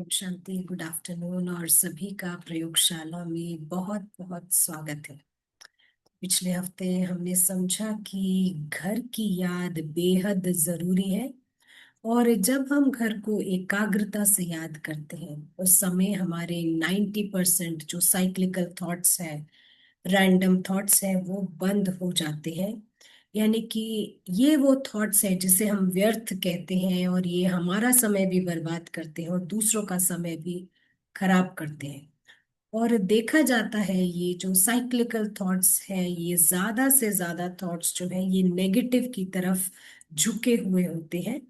Om Shanti. Good afternoon और सभी का प्रयोगशाला में बहुत बहुत स्वागत है। पिछले हफ्ते हमने समझा कि घर की याद बेहद जरूरी है और जब हम घर को एकाग्रता से याद करते हैं उस समय हमारे 90% जो साइक्लिकल थॉट्स है, रैंडम थॉट्स है, वो बंद हो जाते हैं। यानी कि ये वो थॉट्स है जिसे हम व्यर्थ कहते हैं और ये हमारा समय भी बर्बाद करते हैं और दूसरों का समय भी खराब करते हैं। और देखा जाता है ये जो साइक्लिकल थॉट्स है, ये ज्यादा से ज्यादा थॉट्स जो है ये नेगेटिव की तरफ झुके हुए होते हैं।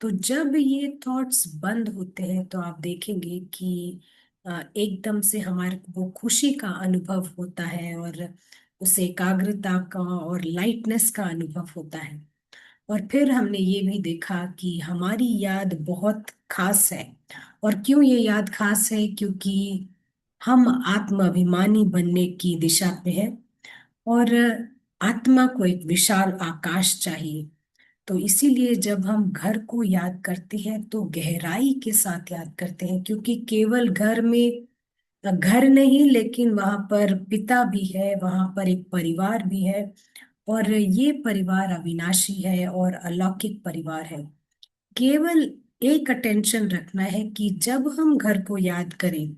तो जब ये थॉट्स बंद होते हैं तो आप देखेंगे कि एकदम से हमारे को वो खुशी का अनुभव होता है और उस एकाग्रता का और लाइटनेस का अनुभव होता है। और फिर हमने ये भी देखा कि हमारी याद बहुत खास है। और क्यों ये याद खास है? क्योंकि हम आत्म अभिमानी बनने की दिशा पे हैं और आत्मा को एक विशाल आकाश चाहिए। तो इसीलिए जब हम घर को याद करते हैं तो गहराई के साथ याद करते हैं, क्योंकि केवल घर में घर नहीं, लेकिन वहां पर पिता भी है, वहां पर एक परिवार भी है और ये परिवार अविनाशी है और अलौकिक परिवार है। केवल एक अटेंशन रखना है कि जब हम घर को याद करें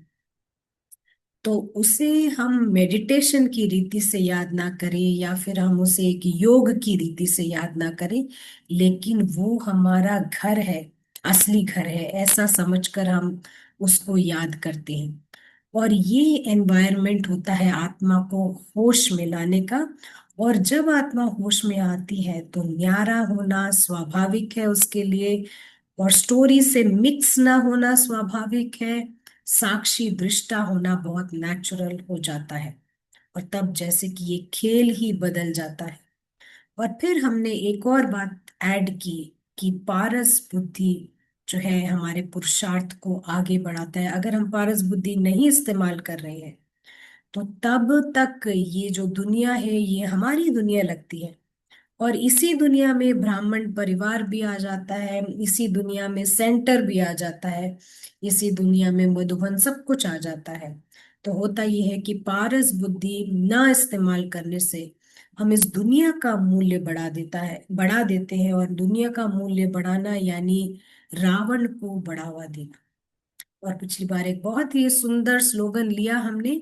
तो उसे हम मेडिटेशन की रीति से याद ना करें या फिर हम उसे एक योग की रीति से याद ना करें, लेकिन वो हमारा घर है, असली घर है, ऐसा समझकर हम उसको याद करते हैं। और ये एनवायरनमेंट होता है आत्मा को होश में लाने का। और जब आत्मा होश में आती है तो न्यारा होना स्वाभाविक है उसके लिए, और स्टोरी से मिक्स ना होना स्वाभाविक है। साक्षी दृष्टा होना बहुत नेचुरल हो जाता है और तब जैसे कि ये खेल ही बदल जाता है। और फिर हमने एक और बात ऐड की कि पारस बुद्धि जो है हमारे पुरुषार्थ को आगे बढ़ाता है। अगर हम पारस बुद्धि नहीं इस्तेमाल कर रहे हैं तो तब तक ये जो दुनिया है ये हमारी दुनिया लगती है। और इसी दुनिया में ब्राह्मण परिवार भी आ जाता है, इसी दुनिया में सेंटर भी आ जाता है, इसी दुनिया में मधुबन सब कुछ आ जाता है। तो होता यह है कि पारस बुद्धि ना इस्तेमाल करने से हम इस दुनिया का मूल्य बढ़ा देते हैं। और दुनिया का मूल्य बढ़ाना यानी रावण को बढ़ावा देना। और पिछली बार एक बहुत ही सुंदर स्लोगन लिया हमने,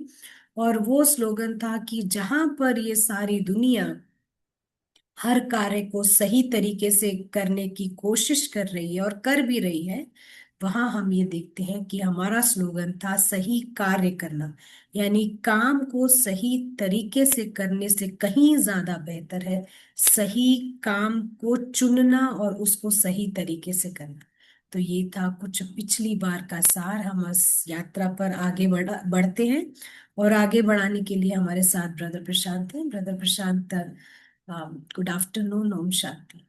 और वो स्लोगन था कि जहां पर ये सारी दुनिया हर कार्य को सही तरीके से करने की कोशिश कर रही है और कर भी रही है, वहां हम ये देखते हैं कि हमारा स्लोगन था सही कार्य करना। यानी काम को सही तरीके से करने से कहीं ज्यादा बेहतर है सही काम को चुनना और उसको सही तरीके से करना। तो ये था कुछ पिछली बार का सार। हम इस यात्रा पर आगे बढ़ते हैं और आगे बढ़ाने के लिए हमारे साथ ब्रदर प्रशांत हैं। Brother Prashant, good afternoon. Om Shanti.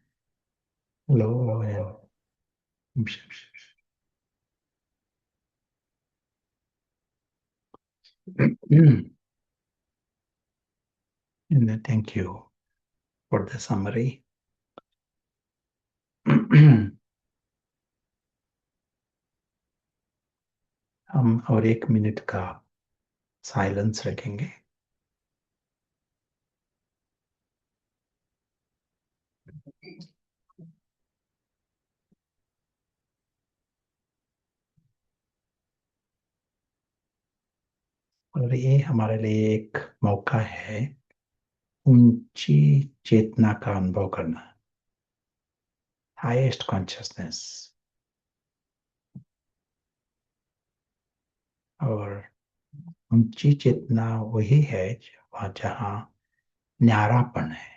Hello, and thank you for the summary. हम और 1 मिनट का साइलेंस रखेंगे। और ये हमारे लिए एक मौका है ऊंची चेतना का अनुभव करना, हाईएस्ट कॉन्शियसनेस। और ऊंची चेतना वही है जहाँ न्यारापन है।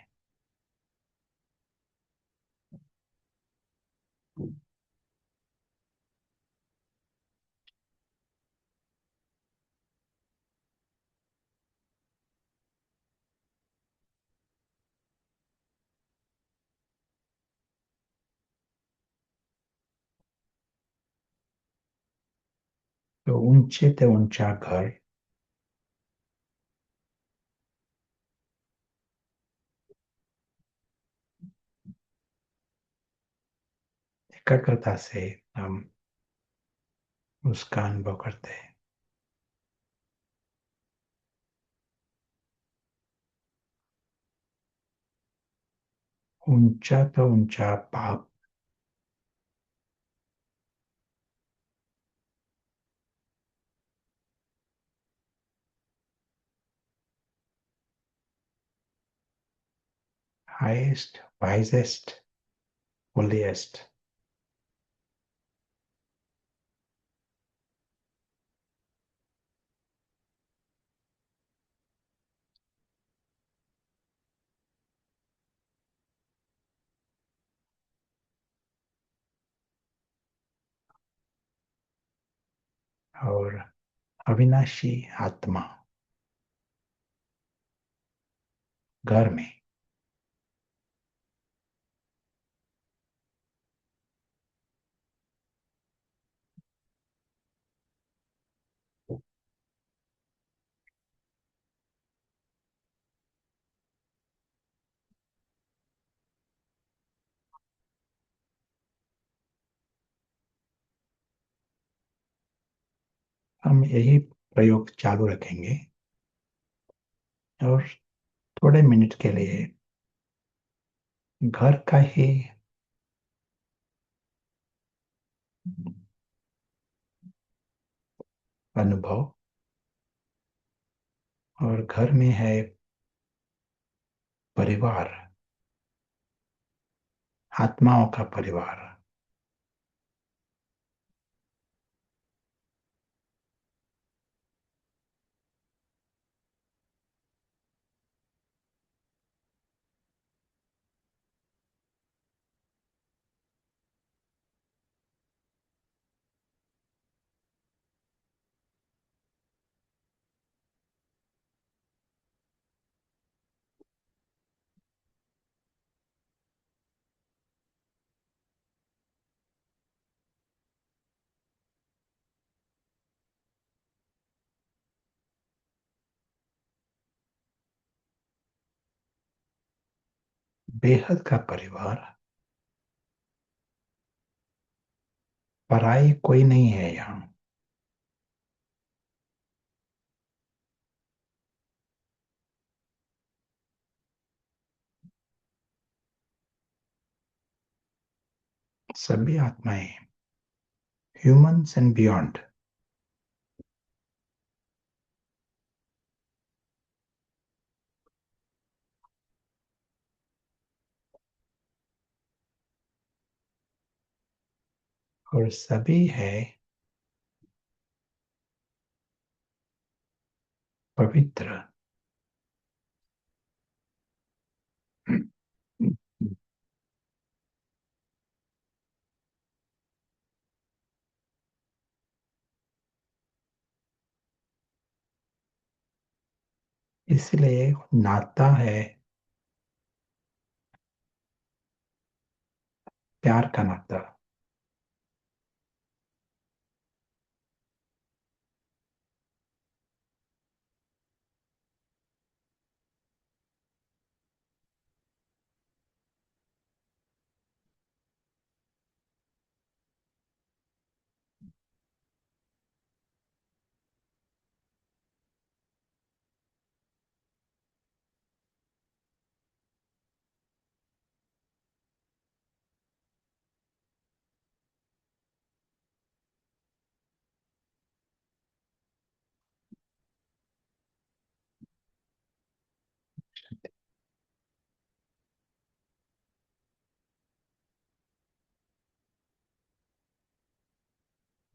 तो ऊंचे ते ऊंचा घर एकाग्रता से हम उसका अनुभव करते हैं। ऊंचा तो ऊंचा पाप, हाईएस्ट, वाइजेस्ट, होलीएस्ट। और अविनाशी आत्मा, घर में। हम यही प्रयोग चालू रखेंगे और थोड़े मिनट के लिए घर का ही अनुभव, और घर में है परिवार, आत्माओं का परिवार। बेहद का परिवार, पराई कोई नहीं है यहाँ। सभी आत्माएं, ह्यूमंस एंड बियॉन्ड। और सभी है पवित्र। इसलिए नाता है प्यार का नाता।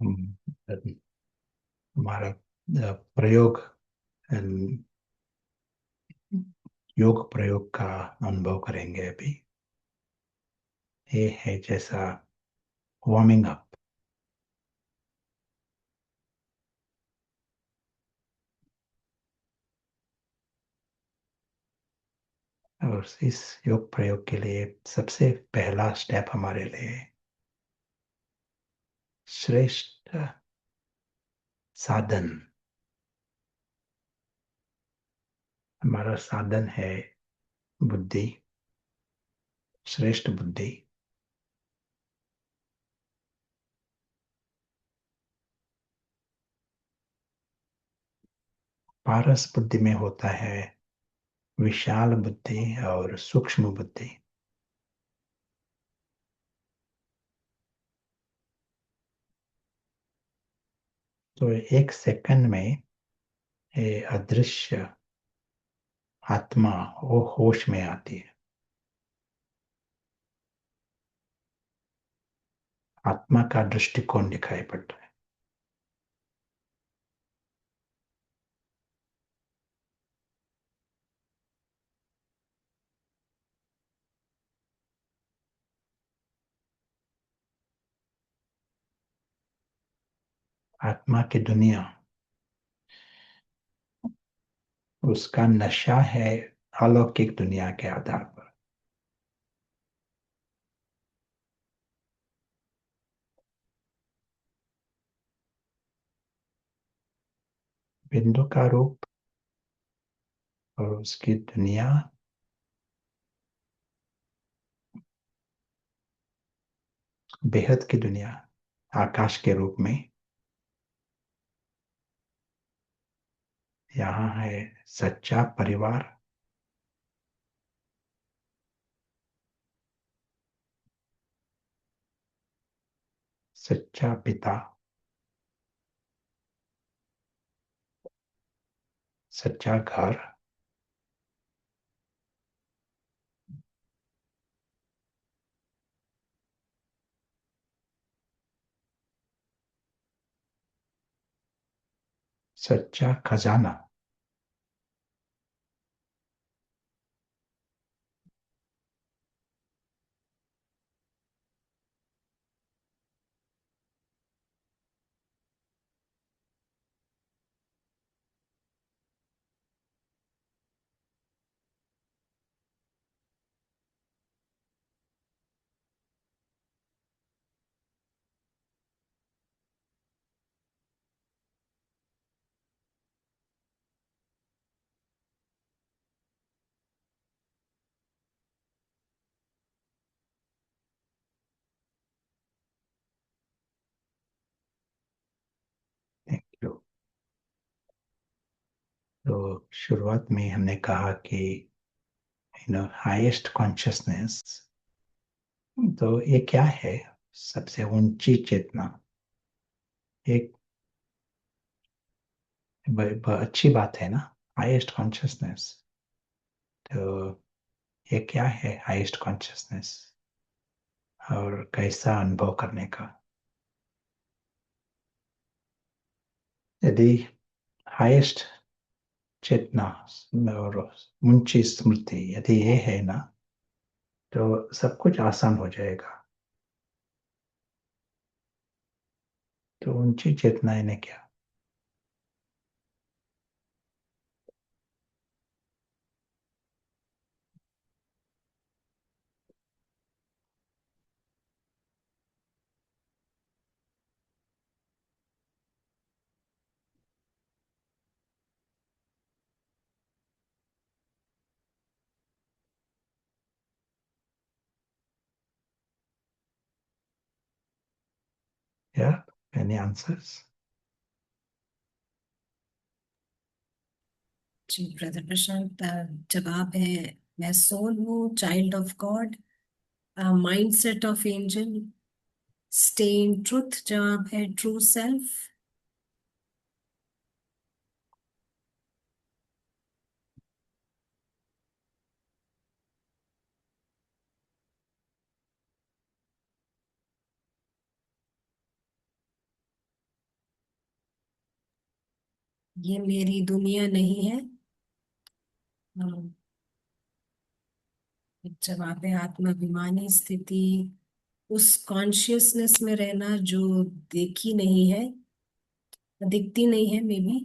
हम- हमारा प्रयोग, योग प्रयोग का अनुभव करेंगे अभी। ये है जैसा वार्मिंग अप। और इस योग प्रयोग के लिए सबसे पहला स्टेप हमारे लिए श्रेष्ठ साधन, हमारा साधन है बुद्धि, श्रेष्ठ बुद्धि। पारस बुद्धि में होता है विशाल बुद्धि और सूक्ष्म बुद्धि। तो एक सेकंड में ये अदृश्य आत्मा वो होश में आती है। आत्मा का दृष्टिकोण दिखाई पड़ता है। आत्मा की दुनिया, उसका नशा है अलौकिक दुनिया के आधार पर। बिंदु का रूप और उसकी दुनिया बेहद की दुनिया आकाश के रूप में। यहाँ है सच्चा परिवार, सच्चा पिता, सच्चा घर, सच्चा खजाना। Thank you. तो शुरुआत में हमने कहा कि हाईएस्ट कॉन्शियसनेस, तो ये क्या है? सबसे ऊंची चेतना। एक अच्छी बात है ना, हाईएस्ट कॉन्शियसनेस। तो ये क्या है हाईएस्ट कॉन्शियसनेस और कैसा अनुभव करने का? यदि हाईएस्ट चेतना और ऊंची स्मृति यदि ये है ना, तो सब कुछ आसान हो जाएगा। तो ऊंची चेतना इन्हें क्या? या एनी आंसर्स? जी ब्रदर प्रशांत, जवाब है मैं सोल हूँ, child of God, mindset of angel, stay in truth जवाब है ट्रू सेल्फ। ये मेरी दुनिया नहीं है। जवाब है आत्माभिमानी स्थिति, उस कॉन्शियसनेस में रहना जो देखी नहीं है, दिखती नहीं है maybe,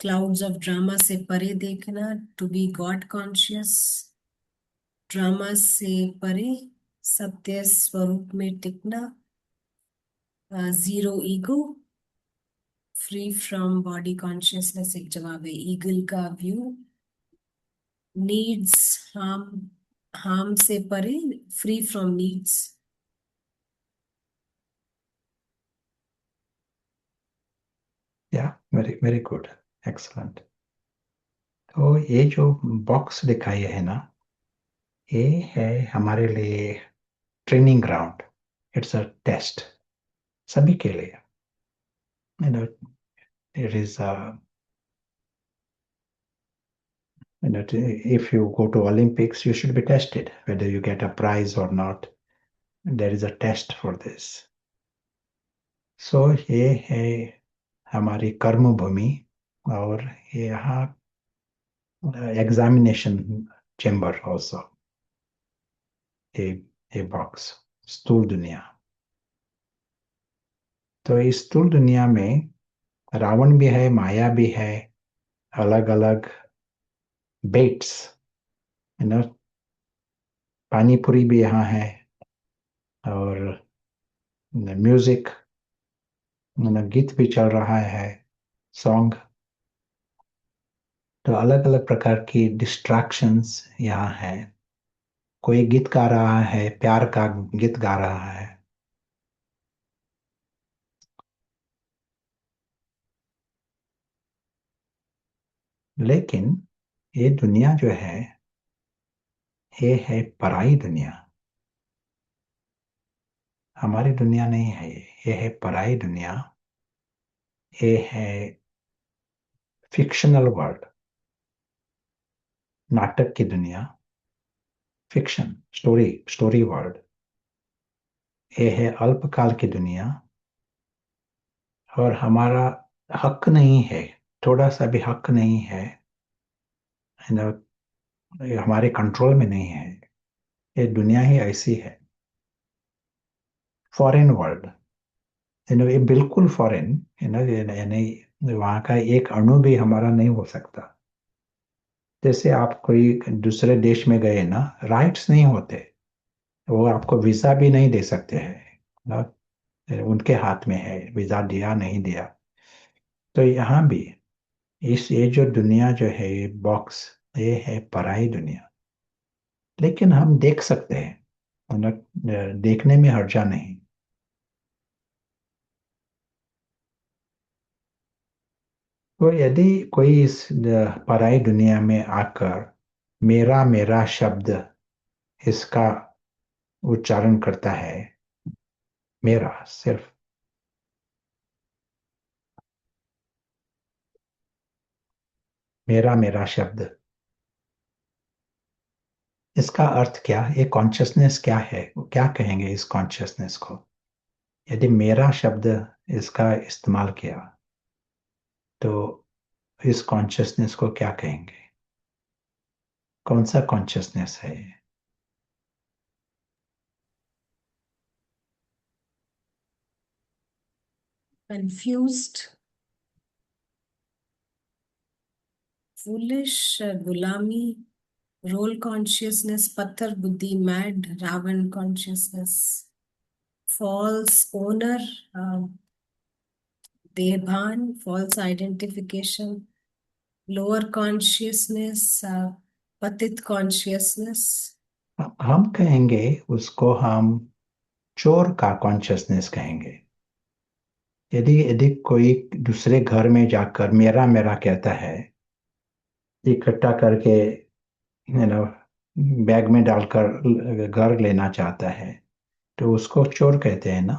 clouds of drama से परे देखना, to be god conscious, drama से परे सत्य स्वरूप में टिकना, zero ego, free from body consciousness एक जवाब है ईगल का व्यू, नीड्स हार्म, हार्म से परे, फ्री फ्रॉम नीड्स। या वेरी वेरी गुड, एक्सलेंट। तो ये जो बॉक्स दिखाई है ना, ये है हमारे लिए training ground. It's a test सभी के लिए। You know, it is if you go to Olympics, you should be tested whether you get a prize or not. There is a test for this. So ये है हमारी कर्म भूमि, और ये यहाँ एग्जामिनेशन चेम्बर ऑल्सो, ये बॉक्स स्थूल दुनिया। तो इस स्थूल दुनिया में रावण भी है, माया भी है, अलग अलग बेट्स, यू नो, पानी पूरी भी यहाँ है, और म्यूजिक, गीत भी चल रहा है, सॉन्ग। तो अलग अलग प्रकार की डिस्ट्रैक्शंस यहाँ है। कोई गीत गा रहा है, प्यार का गीत गा रहा है। लेकिन ये दुनिया जो है, ये है पराई दुनिया। हमारी दुनिया नहीं है ये है पराई दुनिया। ये है फिक्शनल वर्ल्ड, नाटक की दुनिया, फिक्शन, स्टोरी, स्टोरी वर्ल्ड। ये है अल्पकाल की दुनिया, और हमारा हक नहीं है, थोड़ा सा भी हक नहीं है, you know, ये हमारे कंट्रोल में नहीं है। ये दुनिया ही ऐसी है, फॉरेन वर्ल्ड। ये बिल्कुल फॉरेन, यानी वहाँ का एक अणु भी हमारा नहीं हो सकता। जैसे आप कोई दूसरे देश में गए ना, राइट्स नहीं होते, वो आपको वीजा भी नहीं दे सकते हैं ना, उनके हाथ में है वीजा दिया नहीं दिया। तो यहाँ भी ये जो दुनिया जो है, ये बॉक्स, ये है पराई दुनिया। लेकिन हम देख सकते हैं, देखने में हर्जा नहीं। तो यदि कोई इस पराई दुनिया में आकर मेरा मेरा शब्द इसका उच्चारण करता है, मेरा सिर्फ, मेरा मेरा शब्द, इसका अर्थ क्या, ये कॉन्शियसनेस क्या है, क्या कहेंगे इस कॉन्शियसनेस को? यदि मेरा शब्द इसका इस्तेमाल किया, तो इस कॉन्शियसनेस को क्या कहेंगे? कौन सा कॉन्शियसनेस है ये? कंफ्यूज्ड, फूलिश, गुलामी, रोल कॉन्शियसनेस, पत्थर बुद्धि, mad, Ravan consciousness, false honour, देहभान, फॉल्स आइडेंटिफिकेशन, लोअर कॉन्शियसनेस, पतित कॉन्शियसनेस। हम कहेंगे उसको, हम चोर का कॉन्शियसनेस कहेंगे। यदि यदि कोई दूसरे घर में जाकर मेरा मेरा कहता है, इकट्ठा करके, बैग में डालकर घर लेना चाहता है, तो उसको चोर कहते हैं ना।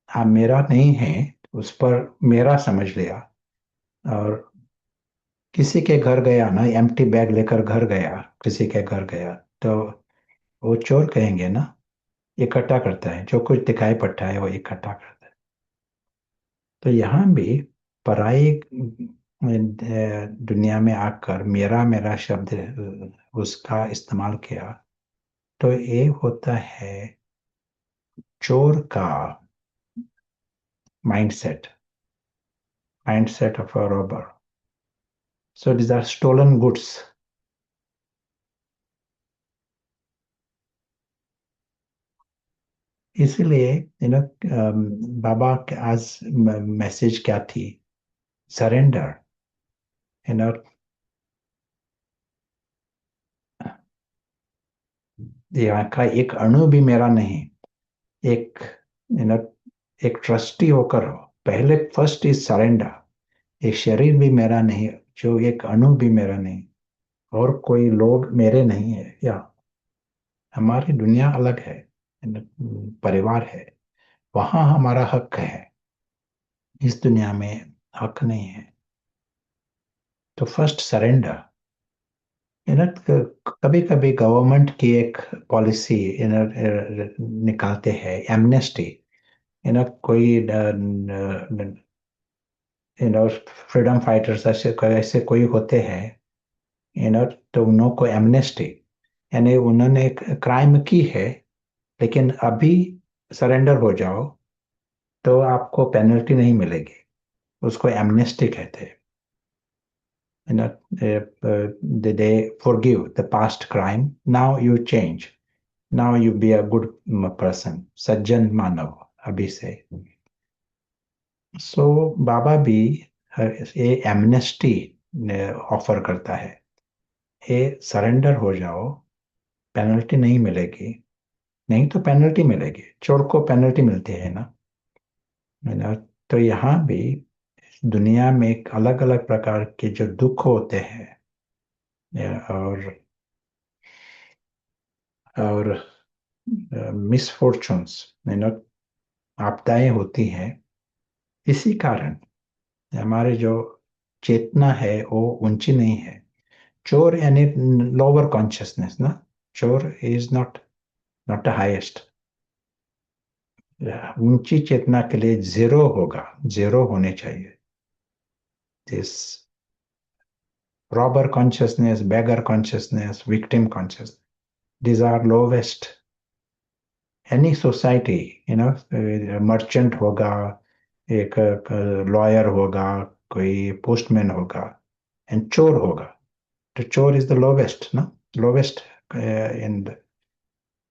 हाँ, मेरा नहीं है, उस पर मेरा समझ लिया, और किसी के घर गया ना, एम्प्टी बैग लेकर घर गया, किसी के घर गया, तो वो चोर कहेंगे ना। इकट्ठा करता है, जो कुछ दिखाई पड़ता है वो इकट्ठा करता है। तो यहाँ भी पराई दुनिया में आकर मेरा मेरा शब्द उसका इस्तेमाल किया, तो ये होता है चोर का mindset, mindset of a robber. So these are stolen goods. इसीलिए बाबा के आज मैसेज क्या थी? सरेंडर। यू नो यहाँ का एक अणु भी मेरा नहीं। एक यू नो एक ट्रस्टी होकर पहले फर्स्ट इज सरेंडर। एक शरीर भी मेरा नहीं, जो एक अणु भी मेरा नहीं, और कोई लोग मेरे नहीं है, या हमारी दुनिया अलग है, परिवार है, वहां हमारा हक है, इस दुनिया में हक नहीं है। तो फर्स्ट सरेंडर। कभी कभी गवर्नमेंट की एक पॉलिसी निकालते हैं, एमनेस्टी। कोई फ्रीडम फाइटर्स ऐसे ऐसे कोई होते हैं, तो उन्हों को एमनेस्टी, यानी उन्होंने एक क्राइम की है, लेकिन अभी सरेंडर हो जाओ तो आपको पेनल्टी नहीं मिलेगी, उसको एमनेस्टी कहते हैं। They forgive the past crime. Now you change. Now you be a good person. सज्जन मानव अभी से। सो बाबा भी ये एमनेस्टी ऑफर करता है। ये सरेंडर हो जाओ, पेनल्टी नहीं मिलेगी। नहीं तो पेनल्टी मिलेगी, चोर को पेनल्टी मिलती है ना। तो यहाँ भी दुनिया में एक अलग अलग प्रकार के जो दुख होते हैं, और मिसफॉर्चून्स, आपदाएं होती हैं। इसी कारण हमारे जो चेतना है वो ऊंची नहीं है। चोर यानी लोअर कॉन्शियसनेस ना, चोर is not not the highest. ऊंची चेतना के लिए जीरो होगा, जीरो होने चाहिए। This robber consciousness, beggar consciousness, victim consciousness, these are lowest। Any society, merchant होगा, एक लॉयर होगा, कोई पोस्टमैन होगा, एंड चोर होगा। तो चोर इज द लोवेस्ट ना, lowest in,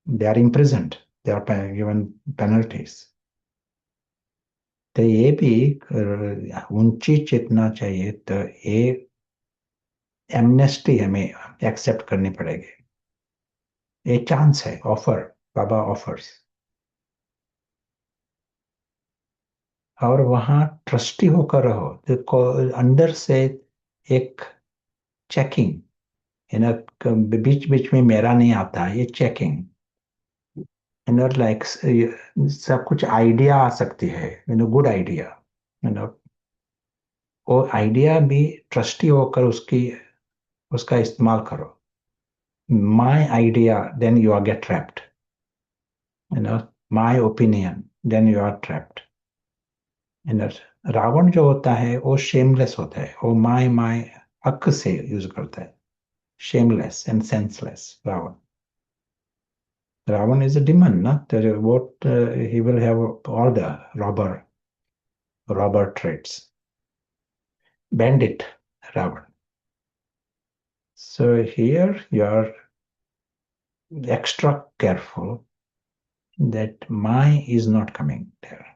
they are imprisoned, they are given penalties. तो ये भी ऊंची चेतना चाहिए, तो ये एमनेस्टी हमें एक्सेप्ट करनी पड़ेगी। ये चांस है, ऑफर, बाबा ऑफर्स। और वहां ट्रस्टी होकर रहो, देखो अंदर से एक चेकिंग, बीच बीच में मेरा नहीं आता, ये चेकिंग। लाइक सब कुछ आइडिया आ सकती है, गुड आइडिया, यू नो वो आइडिया भी ट्रस्टी होकर उसका इस्तेमाल करो। My idea, then you are get trapped. My opinion, then you are trapped. Ravan जो होता है वो शेमलेस होता है, वो माय माय हक से यूज करता है। Shameless and senseless Ravan. Ravan is a demon, no? What he will have all the robber traits. Bandit, Ravan. So here you are extra careful that my is not coming there.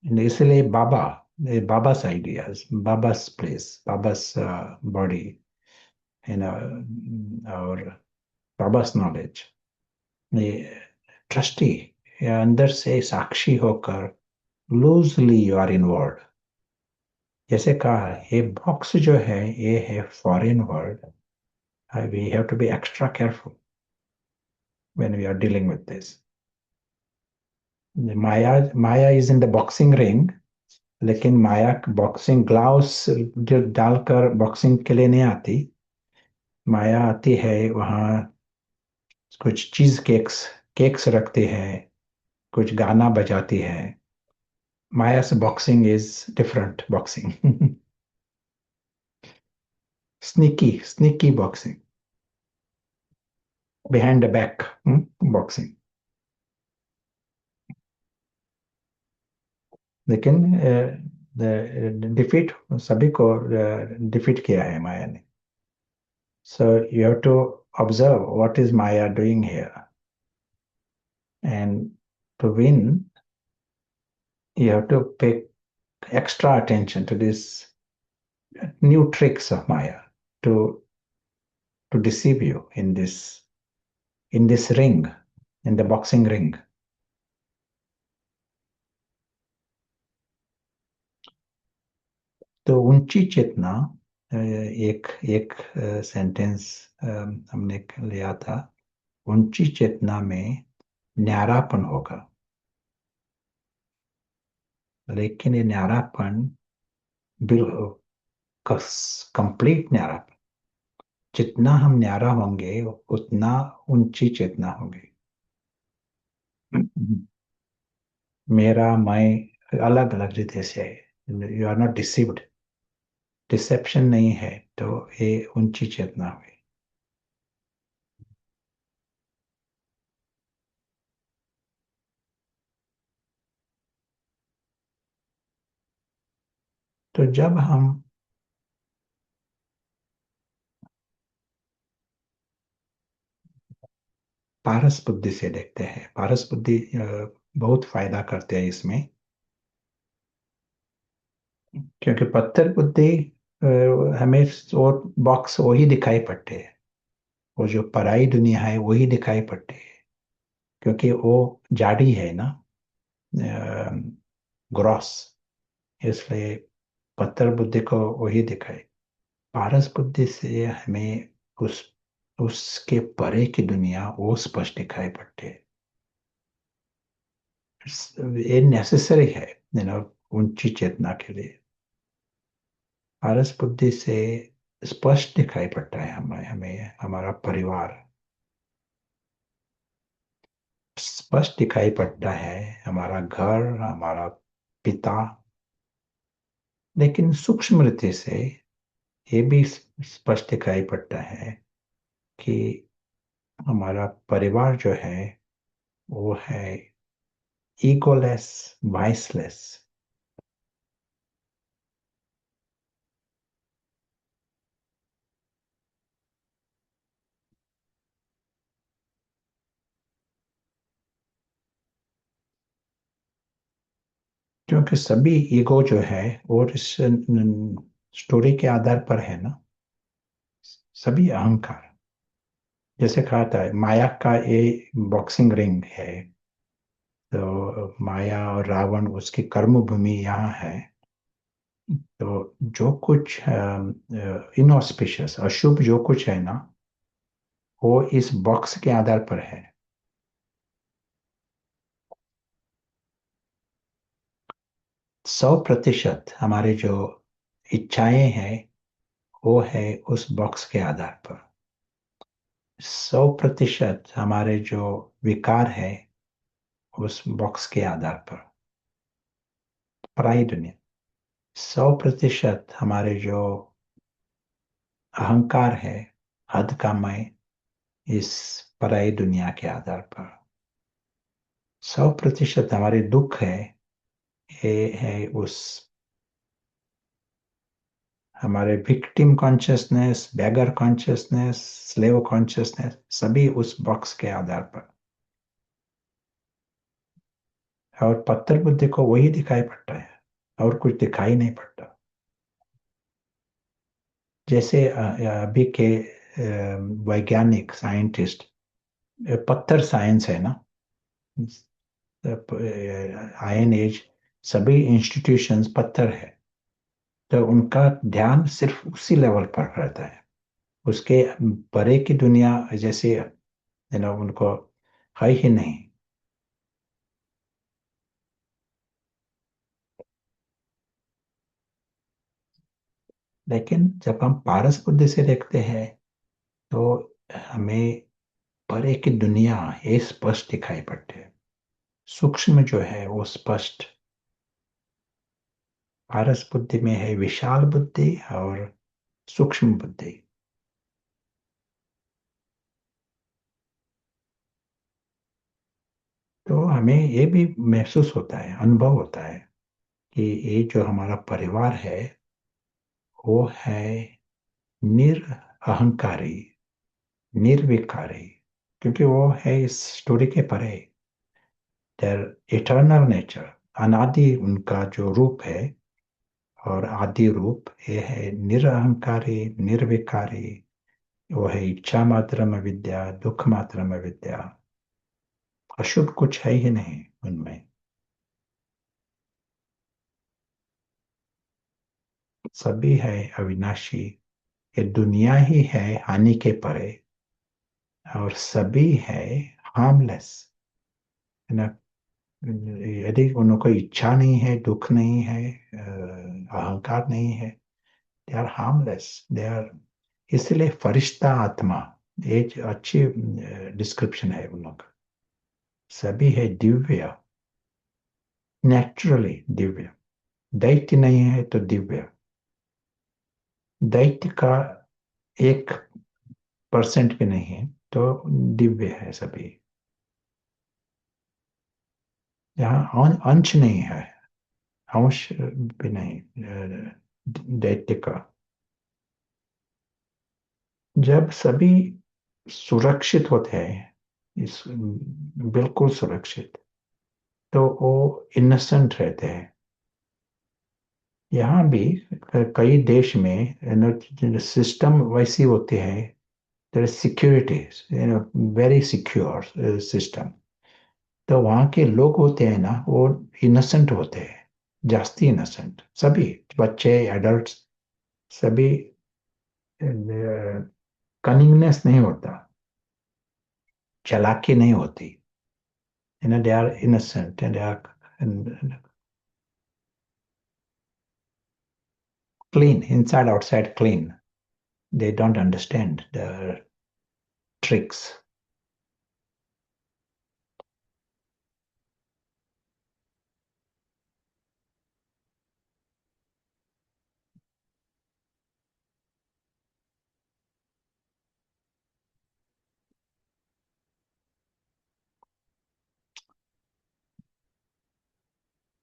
And इसलिए Baba's ideas, Baba's place, Baba's body, or Baba's knowledge, ये trustee, अंदर से साक्षी होकर loosely you are involve. जैसे कहा, ये box जो है ये है foreign word. We have to be extra careful when we are dealing with this. Maya Maya is in the boxing ring, लेकिन माया बॉक्सिंग ग्लव्स जो डालकर बॉक्सिंग के लिए नहीं आती। माया आती है वहाँ, कुछ चीज केक्स केक्स रखती है, कुछ गाना बजाती है। माया से boxing is different boxing. Sneaky boxing, behind the back boxing. लेकिन डिफीट सभी को डिफीट किया है माया ने। So you have to observe what is Maya doing here, and to win you have to pay extra attention to this new tricks of Maya to deceive you in this ring, in the boxing ring. तो ऊंची चेतना, एक एक sentence हमने लिया था, ऊंची चेतना में न्यारापन होगा। लेकिन ये न्यारापन बिल कंप्लीट न्यारापन, जितना हम न्यारा होंगे उतना ऊंची चेतना होगी। मेरा मैं अलग अलग रीति से, you are not deceived, deception नहीं है, तो ये ऊंची चेतना हुई। तो जब हम पारस बुद्धि से देखते हैं, पारस बुद्धि बहुत फायदा करते हैं इसमें, क्योंकि पत्थर बुद्धि हमें और बॉक्स वही दिखाई पड़ते हैं, वो जो पराई दुनिया है वही दिखाई पड़ती है, क्योंकि वो जाड़ी है ना, ग्रॉस, इसलिए पत्थर बुद्धि को वही दिखाए। पारस बुद्धि से हमें उस उसके परे की दुनिया वो स्पष्ट दिखाई पड़ती है। ये नेसेसरी है, ऊंची चेतना के लिए। पारस बुद्धि से स्पष्ट दिखाई पड़ता है हमें हमें हमारा परिवार, स्पष्ट दिखाई पड़ता है हमारा घर, हमारा पिता। लेकिन सूक्ष्म रीति से ये भी स्पष्ट दिखाई पड़ता है कि हमारा परिवार जो है वो है ईगोलेस, वाइसलेस। क्योंकि सभी ईगो जो है, और इस स्टोरी के आधार पर है ना, सभी अहंकार। जैसे कहा था माया का ये बॉक्सिंग रिंग है, तो माया और रावण उसकी कर्म भूमि यहाँ है। तो जो कुछ इनऑस्पिशियस, अशुभ जो कुछ है ना, वो इस बॉक्स के आधार पर है। 100% हमारे जो इच्छाएं हैं वो है उस बॉक्स के आधार पर। 100% हमारे जो विकार है उस बॉक्स के आधार पर, पराई दुनिया। 100% हमारे जो अहंकार है, हद का मैं, इस पराई दुनिया के आधार पर। 100% हमारे दुख है, ये है उस हमारे victim consciousness, beggar consciousness, slave consciousness, सभी उस बॉक्स के आधार पर। और पत्थर बुद्धि को वही दिखाई पड़ता है, और कुछ दिखाई नहीं पड़ता। जैसे अभी के वैज्ञानिक साइंटिस्ट, पत्थर साइंस है ना, आयन एज, सभी इंस्टीट्यूशंस पत्थर है, तो उनका ध्यान सिर्फ उसी लेवल पर रहता है। उसके परे की दुनिया जैसे उनको है ही नहीं। लेकिन जब हम पारस बुद्धि से देखते हैं तो हमें परे की दुनिया ये स्पष्ट दिखाई पड़ती है। सूक्ष्म जो है वो स्पष्ट, पारस बुद्धि में है विशाल बुद्धि और सूक्ष्म बुद्धि। तो हमें ये भी महसूस होता है, अनुभव होता है कि ये जो हमारा परिवार है वो है निरअहंकारी, निर्विकारी, क्योंकि वो है इस स्टोरी के परे। देयर इटर्नल नेचर, अनादि उनका जो रूप है, और आदि रूप ये है निरअहंकारी, निर्विकारी। वो है इच्छा मात्र में विद्या, दुख मात्र में विद्या, अशुभ कुछ है ही नहीं उनमें। सभी है अविनाशी, ये दुनिया ही है हानि के परे, और सभी है हार्मलेस, है ना। यदि उनको इच्छा नहीं है, दुख नहीं है, अहंकार नहीं है, they are harmless, they are, इसलिए फरिश्ता आत्मा, ये अच्छी डिस्क्रिप्शन है उन लोग का। सभी है दिव्य, नेचुरली दिव्य, दैत्य नहीं है तो दिव्य। दैत्य का 1% भी नहीं है तो दिव्य है सभी। यहाँ अंश नहीं है, अंश भी नहीं दैत्य का। जब सभी सुरक्षित होते हैं, इस बिल्कुल सुरक्षित, तो वो इनोसेंट रहते हैं। यहाँ भी कई देश में सिस्टम वैसी होती है, there is security, very secure system. तो वहाँ के लोग होते हैं ना, वो इनोसेंट होते हैं, जास्ती इनोसेंट, सभी बच्चे एडल्ट्स सभी। कनिंगनेस नहीं होता, चालाकी नहीं होती, they are innocent and they are clean, inside outside clean. They don't understand the tricks.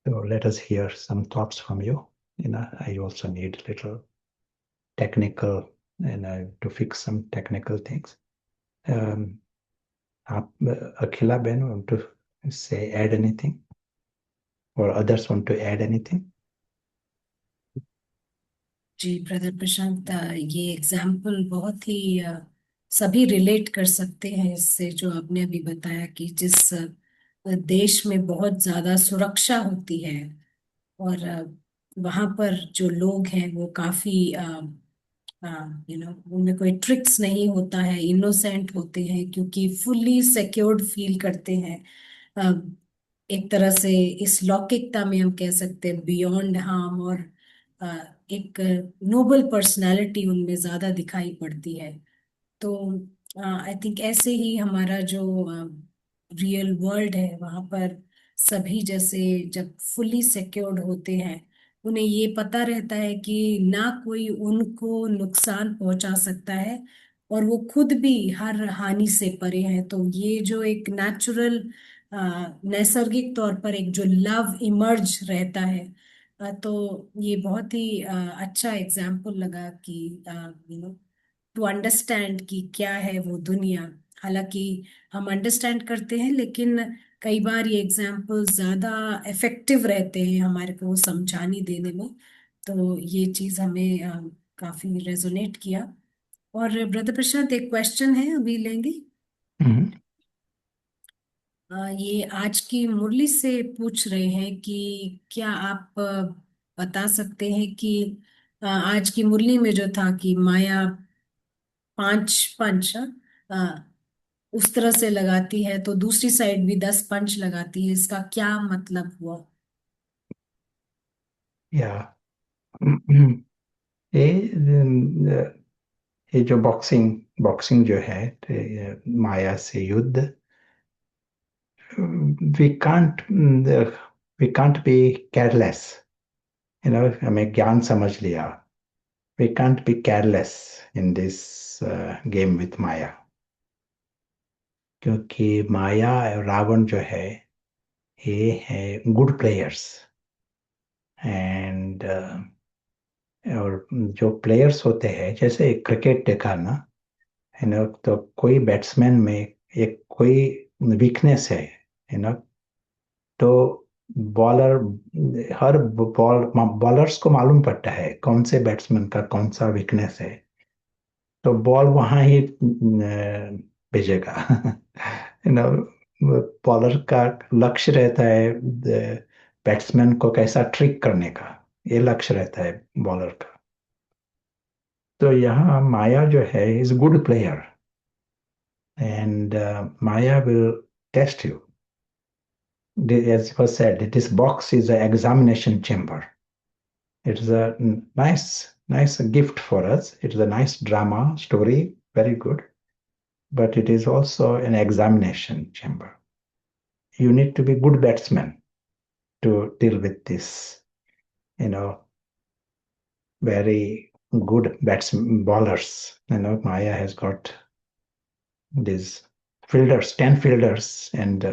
So let us hear some thoughts from you. I also need a little technical, to fix some technical things. Um, Akhila Ben, want to add anything, or others want to add anything? जी brother Prashant, ये example बहुत ही सभी relate कर सकते हैं इससे, जो आपने अभी बताया कि जिस देश में बहुत ज्यादा सुरक्षा होती है, और वहां पर जो लोग हैं वो काफी उनमें कोई ट्रिक्स नहीं होता है, इनोसेंट होते हैं क्योंकि फुल्ली सिक्योर्ड फील करते हैं। अ, एक तरह से इस लौकिकता में हम कह सकते हैं बियॉन्ड हार्म, और अ, एक नोबल पर्सनालिटी उनमें ज्यादा दिखाई पड़ती है। तो आई थिंक ऐसे ही हमारा जो रियल वर्ल्ड है वहां पर सभी जैसे जब फुल्ली सिक्योर्ड होते हैं, उन्हें ये पता रहता है कि ना कोई उनको नुकसान पहुंचा सकता है, और वो खुद भी हर हानि से परे हैं। तो ये जो एक नेचुरल नैसर्गिक तौर पर एक जो लव इमर्ज रहता है, तो ये बहुत ही अच्छा एग्जाम्पल लगा कि टू अंडरस्टैंड कि क्या है वो दुनिया। हालांकि हम अंडरस्टैंड करते हैं, लेकिन कई बार ये एग्जाम्पल ज्यादा इफेक्टिव रहते हैं हमारे को समझाने देने में। तो ये चीज हमें काफी रेजोनेट किया। और ब्रदर प्रशांत, एक क्वेश्चन है, अभी लेंगे। हम्म। ये आज की मुरली से पूछ रहे हैं कि क्या आप बता सकते हैं कि आज की मुरली में जो था कि माया 5 पंच, उस तरह से लगाती है, तो दूसरी साइड भी 10 पंच लगाती है, इसका क्या मतलब हुआ? या ये ये जो बॉक्सिंग बॉक्सिंग जो है, तो ये माया से युद्ध, we can't we can't be careless, हमें ज्ञान समझ लिया, we can't be careless in this game with Maya. क्योंकि माया और रावण जो है, ये है गुड प्लेयर्स, एंड और जो प्लेयर्स होते हैं, जैसे क्रिकेट देखा ना, तो कोई बैट्समैन में एक कोई वीकनेस है ना, तो बॉलर, हर बॉलर्स को मालूम पड़ता है कौन से बैट्समैन का कौन सा वीकनेस है, तो बॉल वहां ही भेजेगा। यू नो बॉलर का लक्ष्य रहता है बैट्समैन को कैसा ट्रिक करने का, ये लक्ष्य रहता है बॉलर का। तो यहाँ माया जो है is good player, and Maya will test you. As was said, this box is an examination chamber. It is a nice gift for us. It is a nice drama story, very good. But it is also an examination chamber. You need to be good batsman to deal with this, you know, very good batsmen bowlers. Maya has got these fielders, 10 fielders, and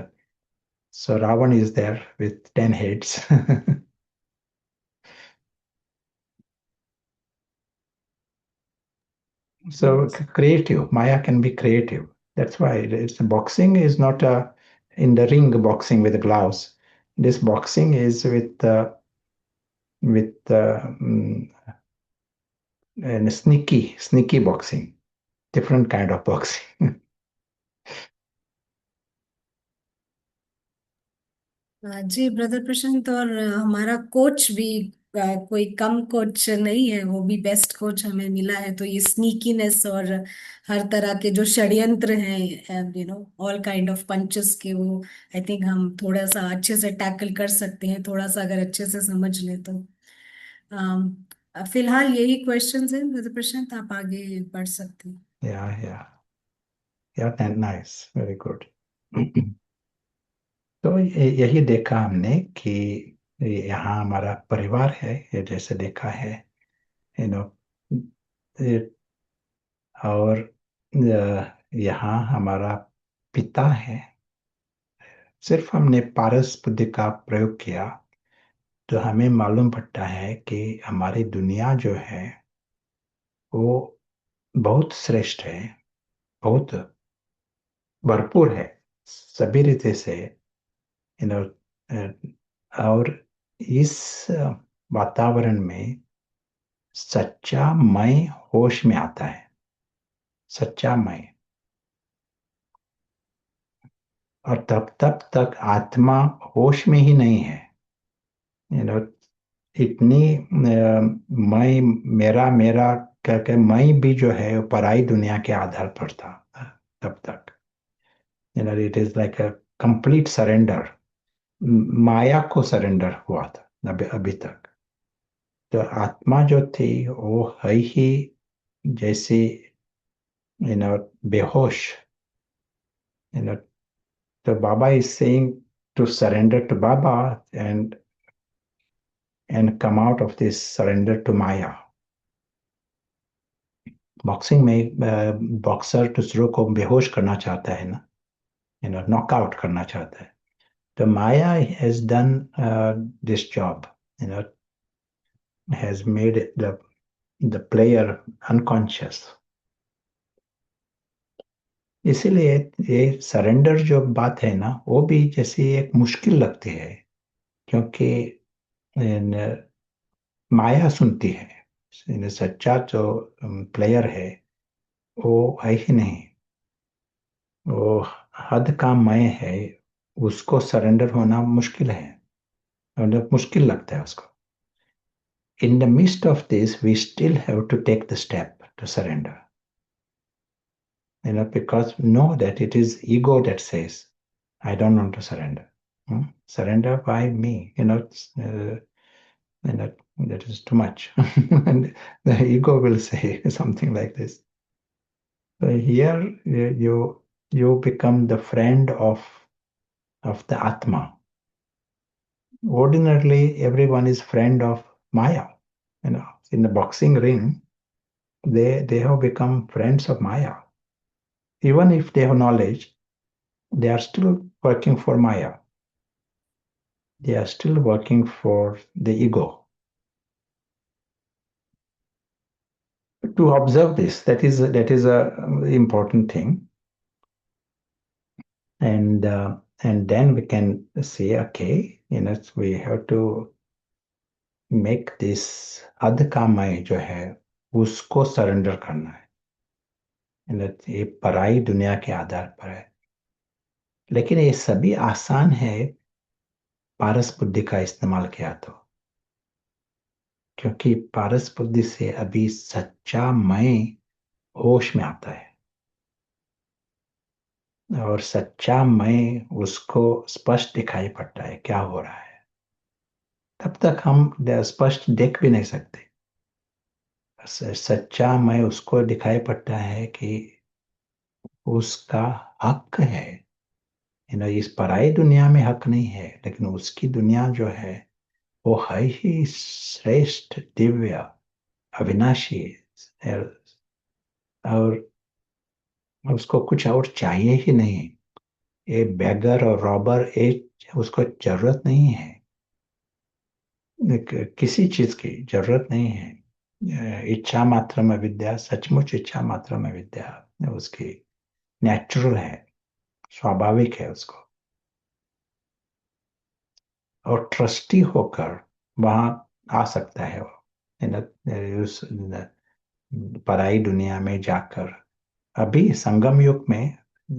so Ravan is there with 10 heads. So creative, Maya can be creative. That's why it's boxing is not in the ring boxing with gloves. This boxing is with and sneaky boxing, different kind of boxing. जी brother Prashant, और हमारा coach भी कोई कम coach नहीं है, वो भी best coach हमें मिला है। तो ये स्नीकीनेस और हर तरह के जो षड्यंत्र हैं, ऑल काइंड ऑफ पंचेस के, वो आई थिंक हम थोड़ा सा अच्छे से टैकल कर सकते हैं, थोड़ा सा अगर अच्छे से समझ लें तो। फिलहाल यही क्वेश्चंस हैं ब्रदर प्रशांत, आप आगे बढ़ सकते हैं। Yeah, yeah, and nice, very good. तो यही देखा हमने कि यहाँ हमारा परिवार है, ये जैसे देखा है, यू नो और यहाँ हमारा पिता है। सिर्फ हमने पारस बुद्धि का प्रयोग किया तो हमें मालूम पड़ता है कि हमारी दुनिया जो है वो बहुत श्रेष्ठ है, बहुत भरपूर है सभी रीति से, यू नो और इस वातावरण में सच्चा मैं होश में आता है, सच्चा मैं। और तब तब तक आत्मा होश में ही नहीं है, यू नो इतनी मैं मेरा मेरा करके मैं भी जो है वो पराई दुनिया के आधार पर था तब तक। It is like a complete surrender, Maya को सरेंडर हुआ था अभी अभी तक। तो आत्मा जो थी वो है ही जैसे यू नो बेहोश, यू नो तो Baba is saying to surrender to Baba and come out of this surrender to Maya. Boxing में बॉक्सर दूसरों को बेहोश करना चाहता है ना, नॉकआउट करना चाहता है। तो Maya has done this job, has made the player unconscious. इसीलिए ये सरेंडर जो बात है ना, वो भी जैसे एक मुश्किल लगती है, क्योंकि माया सुनती है, सच्चा जो प्लेयर है वो है ही नहीं, वो हद का मैं है, उसको सरेंडर होना मुश्किल है, मतलब मुश्किल लगता है उसको। In the midst of this, we still have to take the step to surrender. Because know that it is ego that says, I don't want to surrender. Surrender by me, that is too much. And the ego will say something like this. So here you become the friend of the Atma. Ordinarily, everyone is friend of Maya. In the boxing ring, they have become friends of Maya. Even if they have knowledge, they are still working for Maya. They are still working for the ego. To observe this, that is a important thing, and then we can say, okay, we have to make this अध का मैं जो है उसको surrender करना है, ये पराई दुनिया के आधार पर है। लेकिन ये सभी आसान है पारस बुद्धि का इस्तेमाल किया तो, क्योंकि पारस बुद्धि से अभी सच्चा मैं होश में आता है, और सच्चा मैं उसको स्पष्ट दिखाई पड़ता है क्या हो रहा है। तब तक हम स्पष्ट देख भी नहीं सकते। सच्चा मैं उसको दिखाई पड़ता है कि उसका हक है। इस पराई दुनिया में हक नहीं है, लेकिन उसकी दुनिया जो है वो है ही श्रेष्ठ, दिव्य, अविनाशी है। और उसको कुछ और चाहिए ही नहीं। ये बेगर और रॉबर, ये उसको जरूरत नहीं है, किसी चीज की जरूरत नहीं है। इच्छा मात्र में विद्या, सचमुच इच्छा मात्र में विद्या उसकी नेचुरल है, स्वाभाविक है उसको। और ट्रस्टी होकर वहां आ सकता है वो, उस पराई दुनिया में जाकर। अभी संगम युग में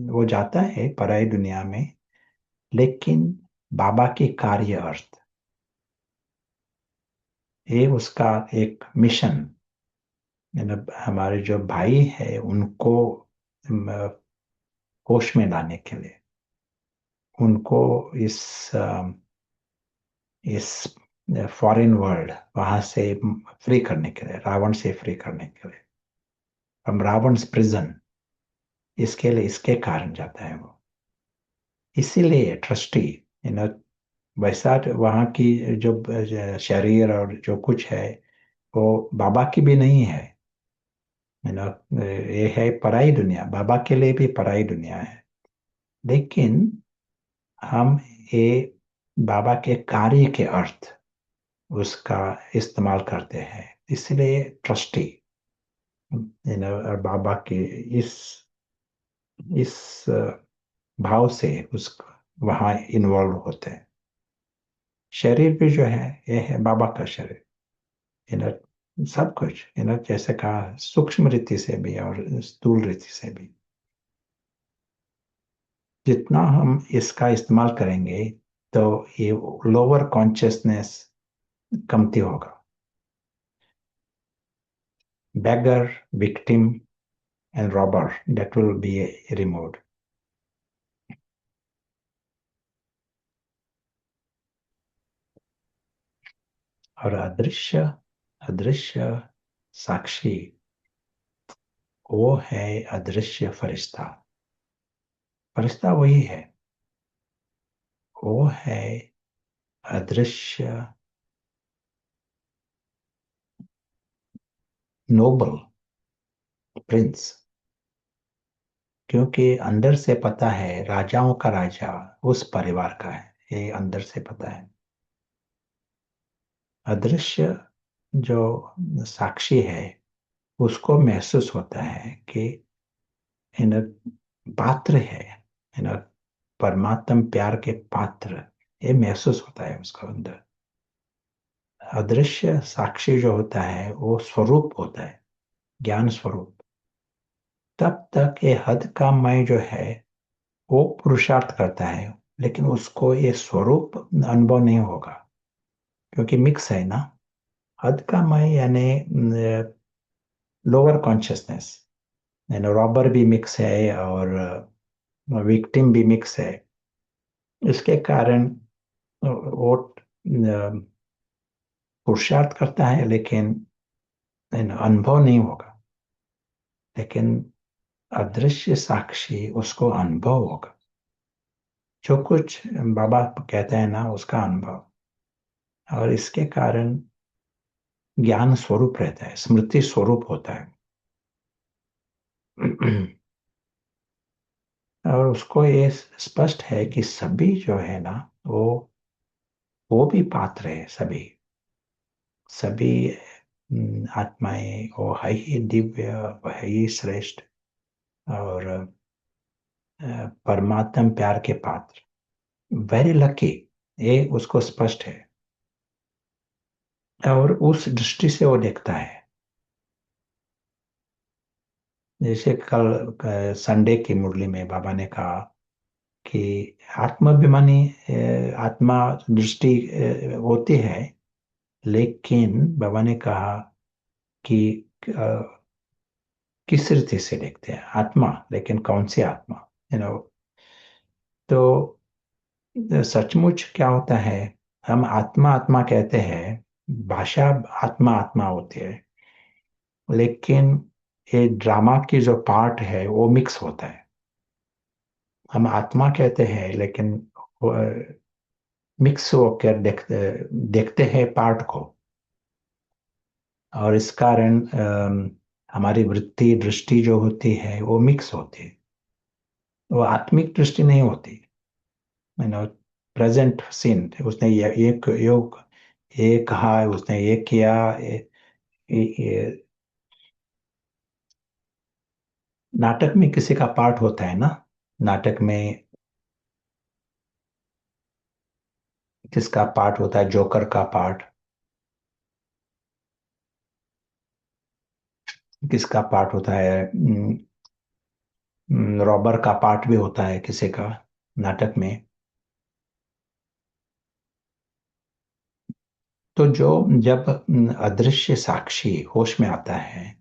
वो जाता है पराई दुनिया में, लेकिन बाबा की कार्य अर्थ, ये उसका एक मिशन। हमारे जो भाई है उनको होश में लाने के लिए, उनको इस इस फॉरेन वर्ल्ड वहां से फ्री करने के लिए, रावण से फ्री करने के लिए, फ्रॉम रावण प्रिजन, इसके लिए, इसके कारण जाता है वो। इसीलिए ट्रस्टी, इन वैसा वहाँ की जो शरीर और जो कुछ है वो बाबा की भी नहीं है। ये है पराई दुनिया, बाबा के लिए भी पराई दुनिया है। लेकिन हम ये बाबा के कार्य के अर्थ उसका इस्तेमाल करते हैं, इसलिए ट्रस्टी और बाबा के इस इस भाव से उस वहाँ इन्वॉल्व होते हैं। शरीर भी जो है ये है बाबा का शरीर। सब कुछ जैसे कहा, सूक्ष्म रीति से भी और स्थूल रीति से भी। जितना हम इसका इस्तेमाल करेंगे तो ये लोअर कॉन्शियसनेस कमती होगा। beggar, victim and robber, that will be removed. और अदृश्य, अदृश्य साक्षी, वो है अदृश्य फरिश्ता। फरिश्ता वही है, वो है अदृश्य नोबल प्रिंस। क्योंकि अंदर से पता है राजाओं का राजा उस परिवार का है, ये अंदर से पता है। अदृश्य जो साक्षी है उसको महसूस होता है कि इन पात्र है, इन परमात्म प्यार के पात्र, ये महसूस होता है उसको अंदर। अदृश्य साक्षी जो होता है वो स्वरूप होता है, ज्ञान स्वरूप। तब तक ये हद का मैं जो है वो पुरुषार्थ करता है, लेकिन उसको ये स्वरूप अनुभव नहीं होगा, क्योंकि मिक्स है ना। हद का मैं यानी लोअर कॉन्शियसनेस, यानी रॉबर भी मिक्स है और विक्टिम भी मिक्स है। इसके कारण वो पुरुषार्थ करता है, लेकिन अनुभव नहीं होगा। लेकिन अदृश्य साक्षी उसको अनुभव होगा, जो कुछ बाबा कहते हैं ना उसका अनुभव। और इसके कारण ज्ञान स्वरूप रहता है, स्मृति स्वरूप होता है। और उसको ये स्पष्ट है कि सभी जो है ना वो भी पात्र है, सभी सभी आत्माएं वो है ही दिव्य, वो है ही श्रेष्ठ और परमात्म प्यार के पात्र, वेरी लकी, ये उसको स्पष्ट है। और उस दृष्टि से वो देखता है। जैसे कल संडे की मुरली में बाबा ने कहा कि आत्माभिमानी आत्मा दृष्टि होती है, लेकिन बाबा ने कहा कि किस रीति से देखते हैं आत्मा, लेकिन कौन सी आत्मा, तो सचमुच क्या होता है, हम आत्मा आत्मा कहते हैं, भाषा आत्मा आत्मा होती है, लेकिन ये ड्रामा की जो पार्ट है वो मिक्स होता है। हम आत्मा कहते हैं लेकिन मिक्स होकर देखते हैं पार्ट को, और इस कारण हमारी वृत्ति दृष्टि जो होती है वो मिक्स होती है, वो आत्मिक दृष्टि नहीं होती। प्रेजेंट सीन, उसने ये योग ये कहा, उसने ये किया, ये नाटक में किसी का पार्ट होता है ना, नाटक में किसका पार्ट होता है, जोकर का पार्ट, किसका पार्ट होता है, रॉबर का पार्ट भी होता है किसी का नाटक में। तो जो जब अदृश्य साक्षी होश में आता है,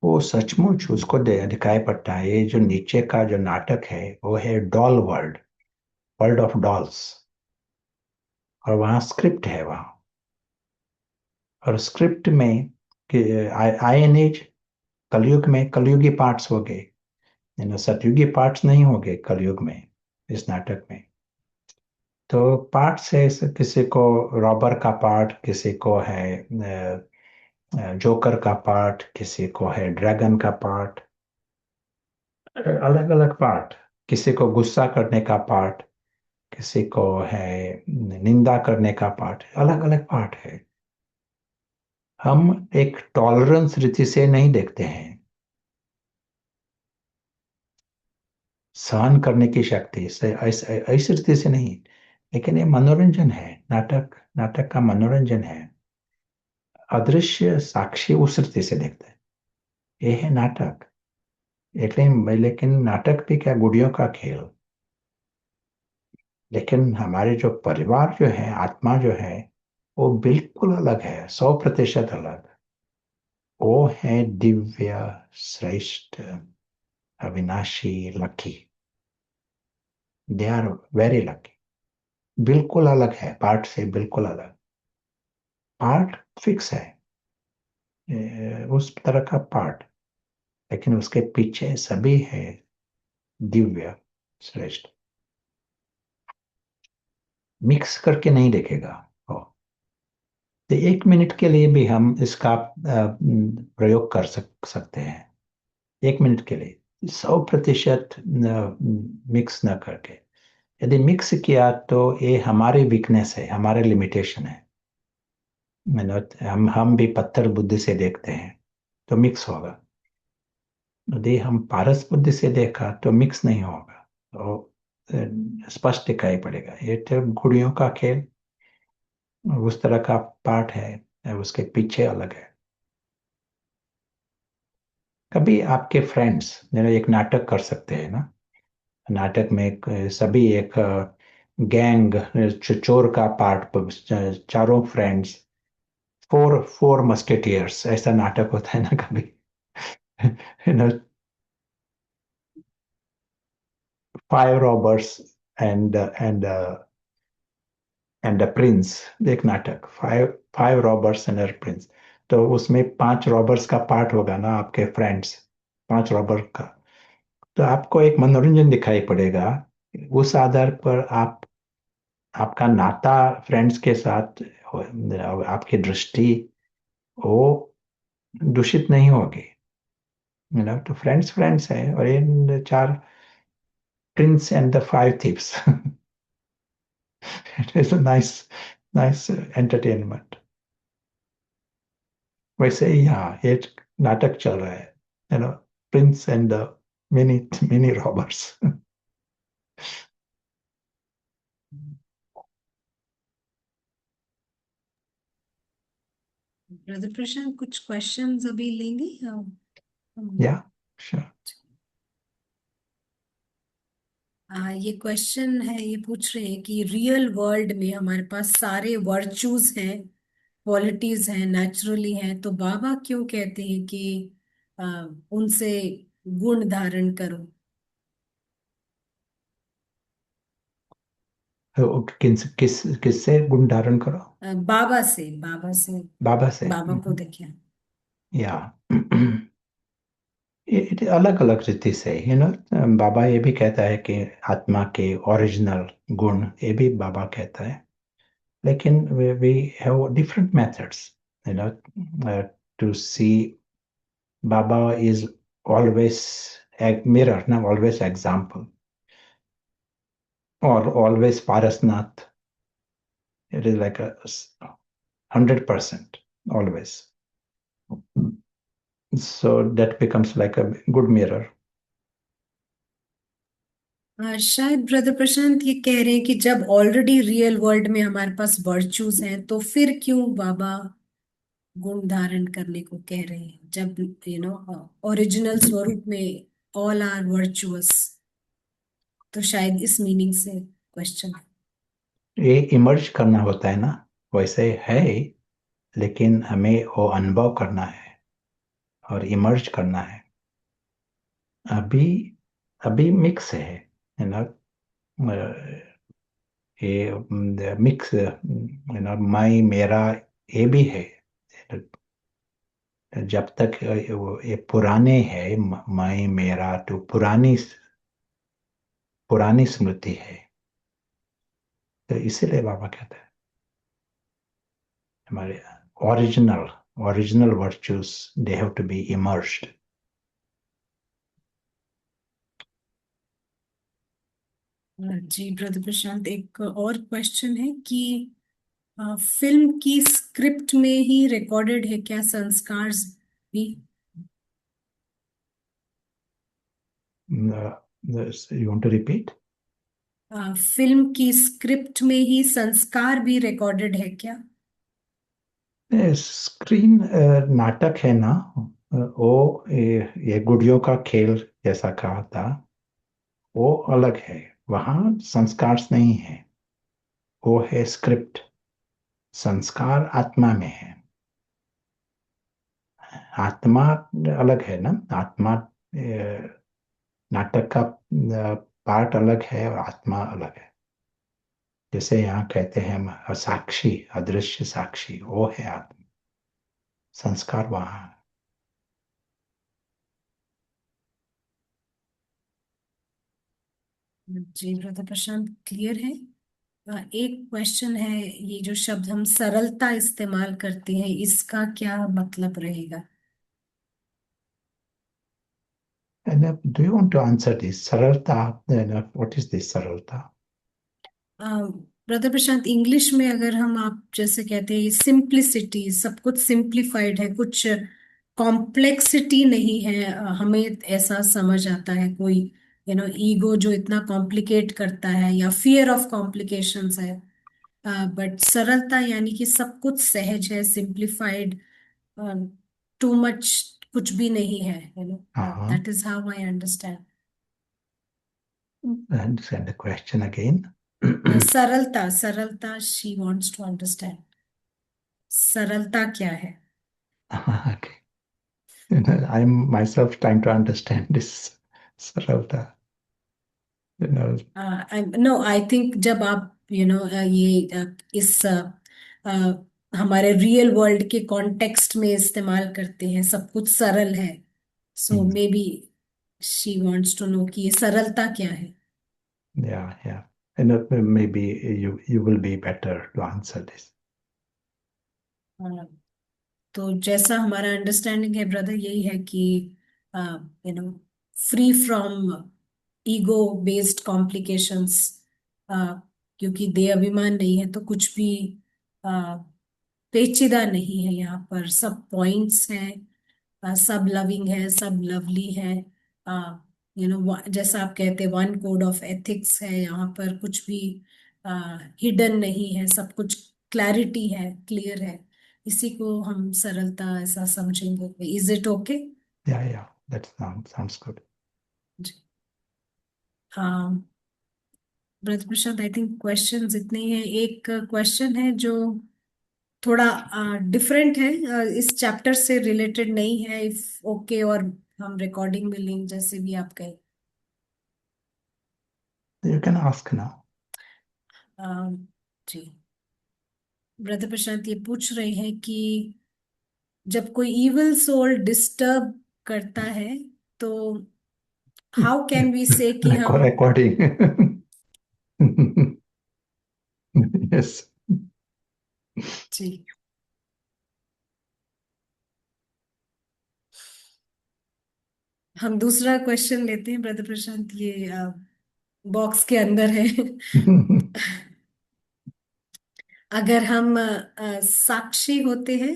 वो सचमुच उसको दिखाई पड़ता है, ये जो नीचे का जो नाटक है वो है doll world, world of dolls, और वहाँ स्क्रिप्ट है वहाँ, और स्क्रिप्ट में आईएनएज कलयुग में कलयुगी पार्ट्स हो गए, सतयुगी पार्ट्स नहीं हो गए कलयुग में इस नाटक में। तो पार्ट्स है, किसी को रॉबर का पार्ट, किसी को है जोकर का पार्ट, किसी को है ड्रैगन का पार्ट, अलग अलग पार्ट, किसी को गुस्सा करने का पार्ट, किसी को है निंदा करने का पार्ट, अलग अलग पार्ट है। हम एक टॉलरेंस रीति से नहीं देखते हैं, सहन करने की शक्ति से ऐसी रीति से नहीं, लेकिन ये मनोरंजन है, नाटक नाटक का मनोरंजन है। अदृश्य साक्षी उस रीति से देखते हैं, ये है नाटक। लेकिन नाटक भी क्या, गुड़ियों का खेल। लेकिन हमारे जो परिवार जो है, आत्मा जो है, वो बिल्कुल अलग है, 100% अलग। वो है दिव्य, श्रेष्ठ, अविनाशी, lucky. They are very lucky. बिल्कुल अलग है पार्ट से, बिल्कुल अलग। पार्ट फिक्स है, उस तरह का पार्ट, लेकिन उसके पीछे सभी है दिव्य, श्रेष्ठ। मिक्स करके नहीं देखेगा वो। तो 1 मिनट के लिए भी हम इसका प्रयोग कर सकते हैं, 1 मिनट के लिए, 100% मिक्स न करके। यदि मिक्स किया तो ये हमारी वीकनेस है, हमारे लिमिटेशन है। हम भी पत्थर बुद्धि से देखते हैं तो मिक्स होगा, यदि हम पारस बुद्धि से देखा तो मिक्स नहीं होगा, तो स्पष्ट दिखाई पड़ेगा। ये तो गुड़ियों का खेल, उस तरह का पार्ट है, उसके पीछे अलग है। कभी आपके फ्रेंड्स एक नाटक कर सकते हैं ना, नाटक में सभी एक गैंग, चोर का पार्ट, चारों फ्रेंड्स, फोर फोर मस्केटियर्स, ऐसा नाटक होता है ना कभी। You know 5 robbers and Prince, एक नाटक, five five robbers and Prince. तो उसमें 5 रॉबर्स का पार्ट होगा ना, आपके फ्रेंड्स, 5 रॉबर का। तो आपको एक मनोरंजन दिखाई पड़ेगा, उस आधार पर आप, आपका नाता फ्रेंड्स के साथ आपकी दृष्टि वो दूषित नहीं होगी। तो फ्रेंड्स फ्रेंड्स है, और इन 4 prince and the 5 thieves. It is a nice nice entertainment. वैसे ही यहाँ एक नाटक चल रहा है, prince and the mini mini robbers. Brother Prashant, कुछ क्वेश्चंस अभी लेंगे या श्योर। ये क्वेश्चन है, ये पूछ रहे हैं कि रियल वर्ल्ड में हमारे पास सारे वर्चूज हैं, क्वालिटीज हैं, नेचुरली हैं, तो बाबा क्यों कहते हैं कि अ, उनसे गुण धारण करो? तो किससे गुण धारण करो? बाबा से बाबा से। बाबा को देखिए। या ये अलग अलग रीति से, बाबा ये भी कहता है कि आत्मा के ओरिजिनल गुण, ये भी बाबा कहता है। लेकिन we have different methods, you know to see. Baba is always mirror, ना ऑलवेज एग्जाम्पल, और always Parasnath. It is like 100% always. So that becomes like a good mirror. शायद ब्रदर प्रशांत ये कह रहे हैं कि जब ऑलरेडी रियल वर्ल्ड में हमारे पास वर्चूज हैं, तो फिर क्यों बाबा गुण धारण करने को कह रहे हैं, जब ओरिजिनल स्वरूप में ऑल आर वर्चुअस। तो शायद इस मीनिंग से क्वेश्चन। ये इमर्ज करना होता है ना, वैसे है। लेकिन हमें वो अनुभव करना है और इमर्ज करना है। अभी अभी मिक्स है, यू नो ये मिक्स, मैं मेरा, ये भी है। जब तक ये पुराने है, मैं मेरा, तो पुरानी पुरानी स्मृति है। तो इसीलिए बाबा कहते हैं हमारे original original virtues, they have to be immersed. जी ब्रदर प्रशांत, एक और क्वेश्चन है कि फिल्म की स्क्रिप्ट में ही रिकॉर्डेड है क्या संस्कार भी? You want to repeat? Film की स्क्रिप्ट में ही संस्कार भी रिकॉर्डेड है क्या? स्क्रीन नाटक है ना, वो ये गुड़ियों का खेल जैसा कहा था, वो अलग है। वहाँ संस्कार नहीं है, वो है स्क्रिप्ट। संस्कार आत्मा में है। आत्मा अलग है ना। आत्मा नाटक का पार्ट अलग है और आत्मा अलग है। जैसे यहाँ कहते हैं हम साक्षी, अदृश्य साक्षी, वो है आत्मा। संस्कार वहाँ है। जी ब्रदर प्रशांत, क्लियर है। एक क्वेश्चन है, ये जो शब्द हम सरलता इस्तेमाल करते हैं, इसका क्या मतलब रहेगा? And do you want to answer this? सरलता, what is this सरलता? ब्रदर प्रशांत, इंग्लिश में अगर हम आप जैसे कहते हैं सिंप्लिसिटी, सब कुछ सिंप्लीफाइड है, कुछ कॉम्प्लेक्सिटी नहीं है, हमें ऐसा समझ आता है। कोई ईगो जो इतना कॉम्प्लिकेट करता है, या फियर ऑफ कॉम्प्लिकेशंस है। बट सरलता यानी कि सब कुछ सहज है, सिंप्लीफाइड, टू मच कुछ भी नहीं है, हाँ, that is how I understand. and send the question again. सरलता, सरलता, शी वांट्स टू अंडरस्टैंड सरलता क्या है। Okay. I'm myself trying to understand this saralta. You know, no, I think जब आप ये इस हमारे रियल वर्ल्ड के कॉन्टेक्स्ट में इस्तेमाल करते हैं, सब कुछ सरल है, so mm, maybe she wants to know कि ये सरलता क्या है। yeah, yeah. And maybe you will be better to answer this. तो जैसा हमारा अंडरस्टैंडिंग है ब्रदर, यही है कि no free from ego based complications, क्योंकि देह अभिमान नहीं है, तो कुछ भी अ, पेचीदा नहीं है। यहाँ पर सब पॉइंट्स हैं, सब लविंग है, सब लवली है। जैसा आप कहते हैं वन कोड ऑफ एथिक्स है, यहाँ पर कुछ भी हिडन नहीं है, सब कुछ क्लैरिटी है, क्लियर है। इसी को हम सरलता ऐसा समझेंगे। Is it okay? Yeah, yeah. That sounds good. जी हाँ ब्रज प्रसाद, आई थिंक क्वेश्चंस इतने ही हैं। एक क्वेश्चन है जो थोड़ा डिफरेंट है, इस चैप्टर से रिलेटेड नहीं है। इफ ओके, और हम रिकॉर्डिंग में लिंक जैसे भी आप कहें। You can ask now. अ, जी, ब्रदर प्रशांत ये पूछ रहे हैं कि जब कोई इविल सोल डिस्टर्ब करता है तो हाउ कैन वी से कि हम। Recording. Yes. जी, हम दूसरा क्वेश्चन लेते हैं ब्रदर प्रशांत, ये बॉक्स के अंदर है। अगर हम साक्षी होते हैं,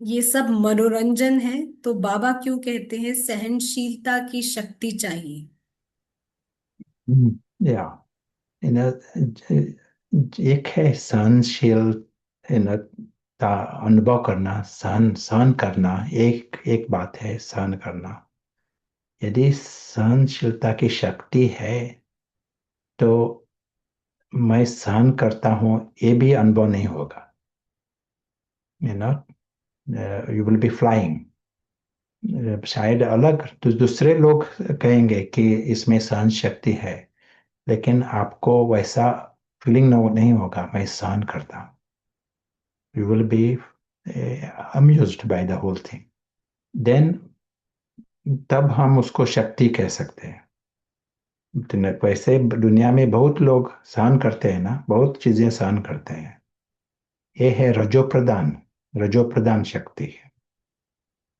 ये सब मनोरंजन है, तो बाबा क्यों कहते हैं सहनशीलता की शक्ति चाहिए। Yeah. you know, एक है सहनशील, you know, का अनुभव करना, सहन सहन करना। एक एक बात है सहन करना। यदि सहनशीलता की शक्ति है तो मैं सहन करता हूँ, ये भी अनुभव नहीं होगा। You know, you will be flying. शायद अलग तो दूसरे लोग कहेंगे कि इसमें सहन शक्ति है, लेकिन आपको वैसा फीलिंग नहीं होगा मैं सहन करता हूँ। You will be amused by the whole thing. Then तब हम उसको शक्ति कह सकते हैं। तो वैसे दुनिया में बहुत लोग सहन करते हैं ना, बहुत चीजें सहन करते हैं। ये है रजो प्रदान शक्ति है।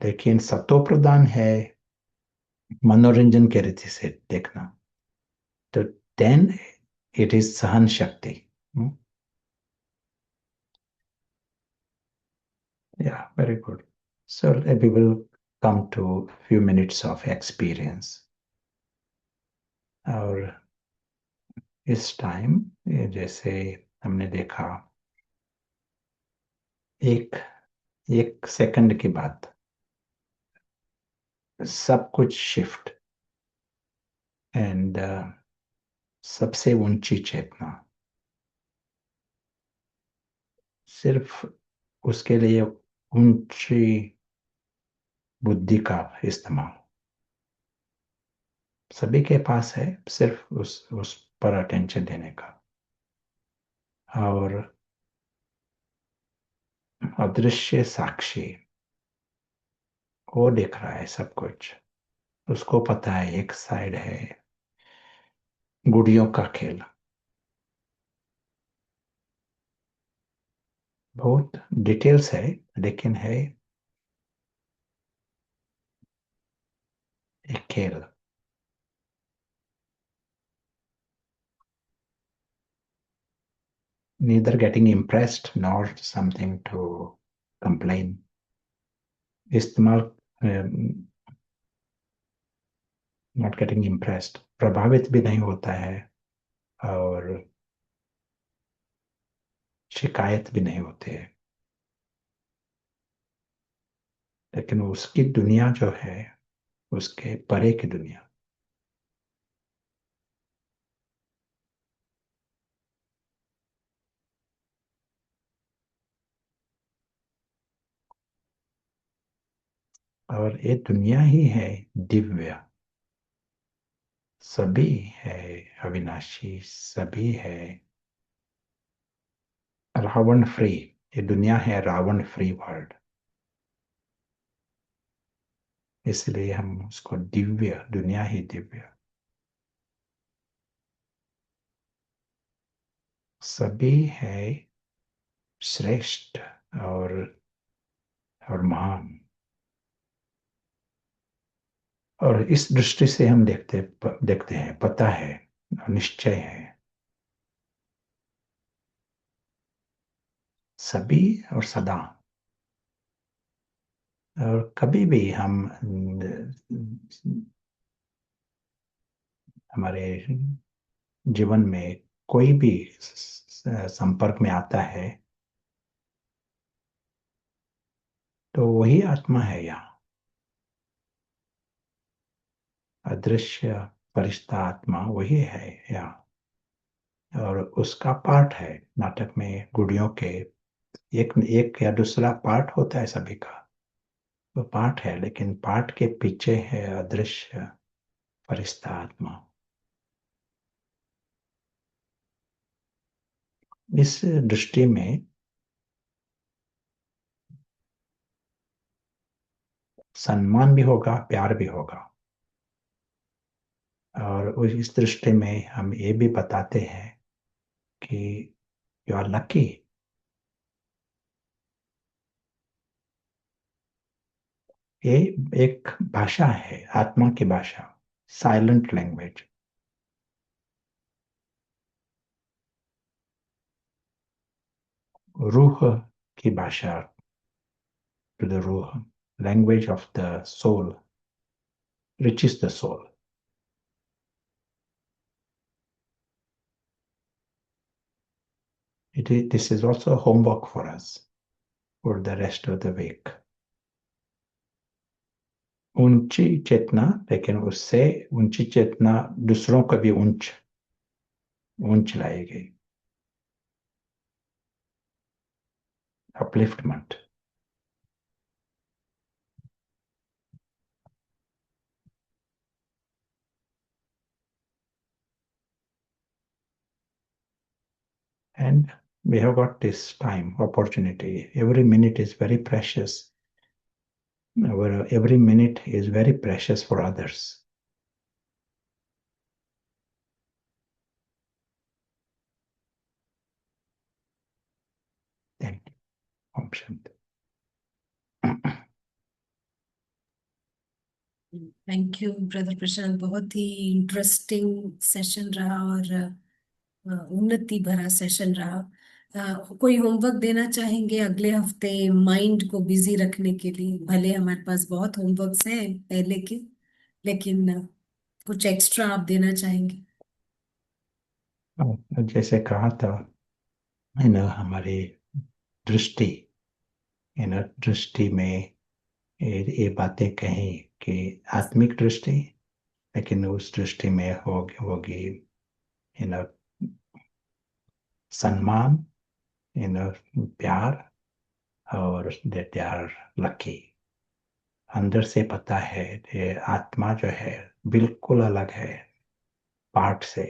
लेकिन सतो प्रदान है मनोरंजन के रीति से देखना। तो देन इट इज सहन शक्ति। Yeah, very good. So we will come to few minutes of experience. और इस टाइम जैसे हमने देखा, एक एक सेकंड की बात, सब कुछ शिफ्ट। एंड सबसे ऊंची चेतना सिर्फ उसके लिए ऊंची बुद्धि का इस्तेमाल सभी के पास है, सिर्फ उस पर अटेंशन देने का। और अदृश्य साक्षी वो देख रहा है सब कुछ। उसको पता है एक साइड है गुड़ियों का खेल। बहुत डिटेल्स है, लेकिन है एक खेल। neither getting impressed nor something to complain. इस्तेमाल, नॉट गेटिंग इम्प्रेस्ड, प्रभावित भी नहीं होता है और शिकायत भी नहीं होती है। लेकिन उसकी दुनिया जो है, उसके परे की दुनिया, और ये दुनिया ही है दिव्य। सभी है अविनाशी, सभी है रावण फ्री। ये दुनिया है रावण फ्री वर्ल्ड। इसलिए हम उसको दिव्य, दुनिया ही दिव्य। सभी है श्रेष्ठ और महान। और इस दृष्टि से हम देखते हैं, पता है, निश्चय है। सभी और सदा। और कभी भी हम हमारे जीवन में कोई भी संपर्क में आता है तो वही आत्मा है यहाँ। अदृश्य फरिश्ता आत्मा वही है यहाँ। और उसका पार्ट है नाटक में गुड़ियों के एक एक या दूसरा पार्ट होता है सभी का, वो पार्ट है, लेकिन पार्ट के पीछे है अदृश्य फरिश्ता आत्मा। इस दृष्टि में सम्मान भी होगा, प्यार भी होगा। और इस दृष्टि में हम ये भी बताते हैं कि यू आर लकी। ये एक भाषा है, आत्मा की भाषा, साइलेंट लैंग्वेज, रूह की भाषा, to the ruh, language of the soul, which is the soul. This is also homework for us for the rest of the week. ऊंची चेतना, लेकिन उससे ऊंची चेतना दूसरों को भी ऊंच लाएगी, upliftment. And we have got this time, opportunity. Every minute is very precious. Every minute is very precious for others. Thank you. Om Shanti. Thank you brother Prashant, बहुत ही इंटरेस्टिंग सेशन रहा और उन्नति भरा सेशन रहा। कोई होमवर्क देना चाहेंगे अगले हफ्ते माइंड को बिजी रखने के लिए? भले हमारे पास बहुत होमवर्क्स हैं पहले के, लेकिन कुछ एक्स्ट्रा आप देना चाहेंगे? जैसे कहा था, हमारी दृष्टि, दृष्टि में ये बातें कही कि आत्मिक दृष्टि, लेकिन उस दृष्टि में होगी सम्मान, प्यार, और दे आर लकी। अंदर से पता है कि आत्मा जो है बिल्कुल अलग है पार्ट से।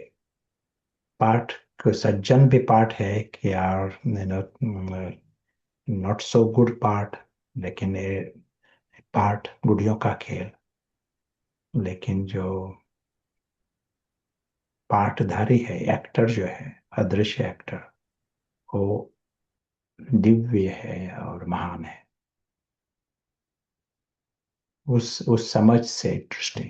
पार्ट सज्जन भी पार्ट है कि are not so good part, लेकिन ये पार्ट गुड़ियों का खेल। लेकिन जो पार्टधारी है, एक्टर जो है, अदृश्य एक्टर, वो दिव्य है और महान है, उस समझ से दृष्टि।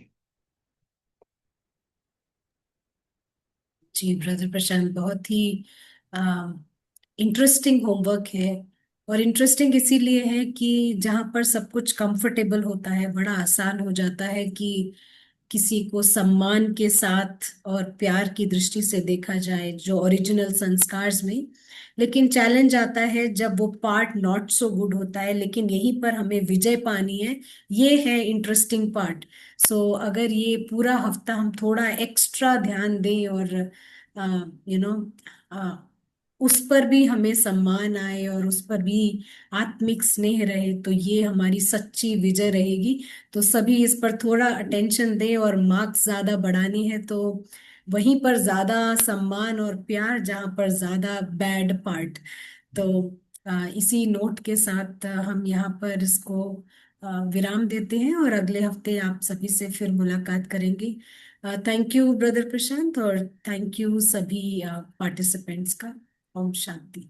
जी ब्रदर प्रशांत, बहुत ही इंटरेस्टिंग होमवर्क है। और इंटरेस्टिंग इसीलिए है कि जहाँ पर सब कुछ कंफर्टेबल होता है, बड़ा आसान हो जाता है कि किसी को सम्मान के साथ और प्यार की दृष्टि से देखा जाए, जो ओरिजिनल संस्कार में। लेकिन चैलेंज आता है जब वो पार्ट नॉट सो गुड होता है, लेकिन यहीं पर हमें विजय पानी है। ये है इंटरेस्टिंग पार्ट। सो अगर ये पूरा हफ्ता हम थोड़ा एक्स्ट्रा ध्यान दें और यू नो उस पर भी हमें सम्मान आए और उस पर भी आत्मिक स्नेह रहे, तो ये हमारी सच्ची विजय रहेगी। तो सभी इस पर थोड़ा अटेंशन दें, और मार्क्स ज्यादा बढ़ानी है तो वहीं पर ज्यादा सम्मान और प्यार, जहाँ पर ज्यादा बैड पार्ट। तो इसी नोट के साथ हम यहाँ पर इसको विराम देते हैं, और अगले हफ्ते आप सभी से फिर मुलाकात करेंगे। थैंक यू ब्रदर प्रशांत, और थैंक यू सभी पार्टिसिपेंट्स का। ओम शांति।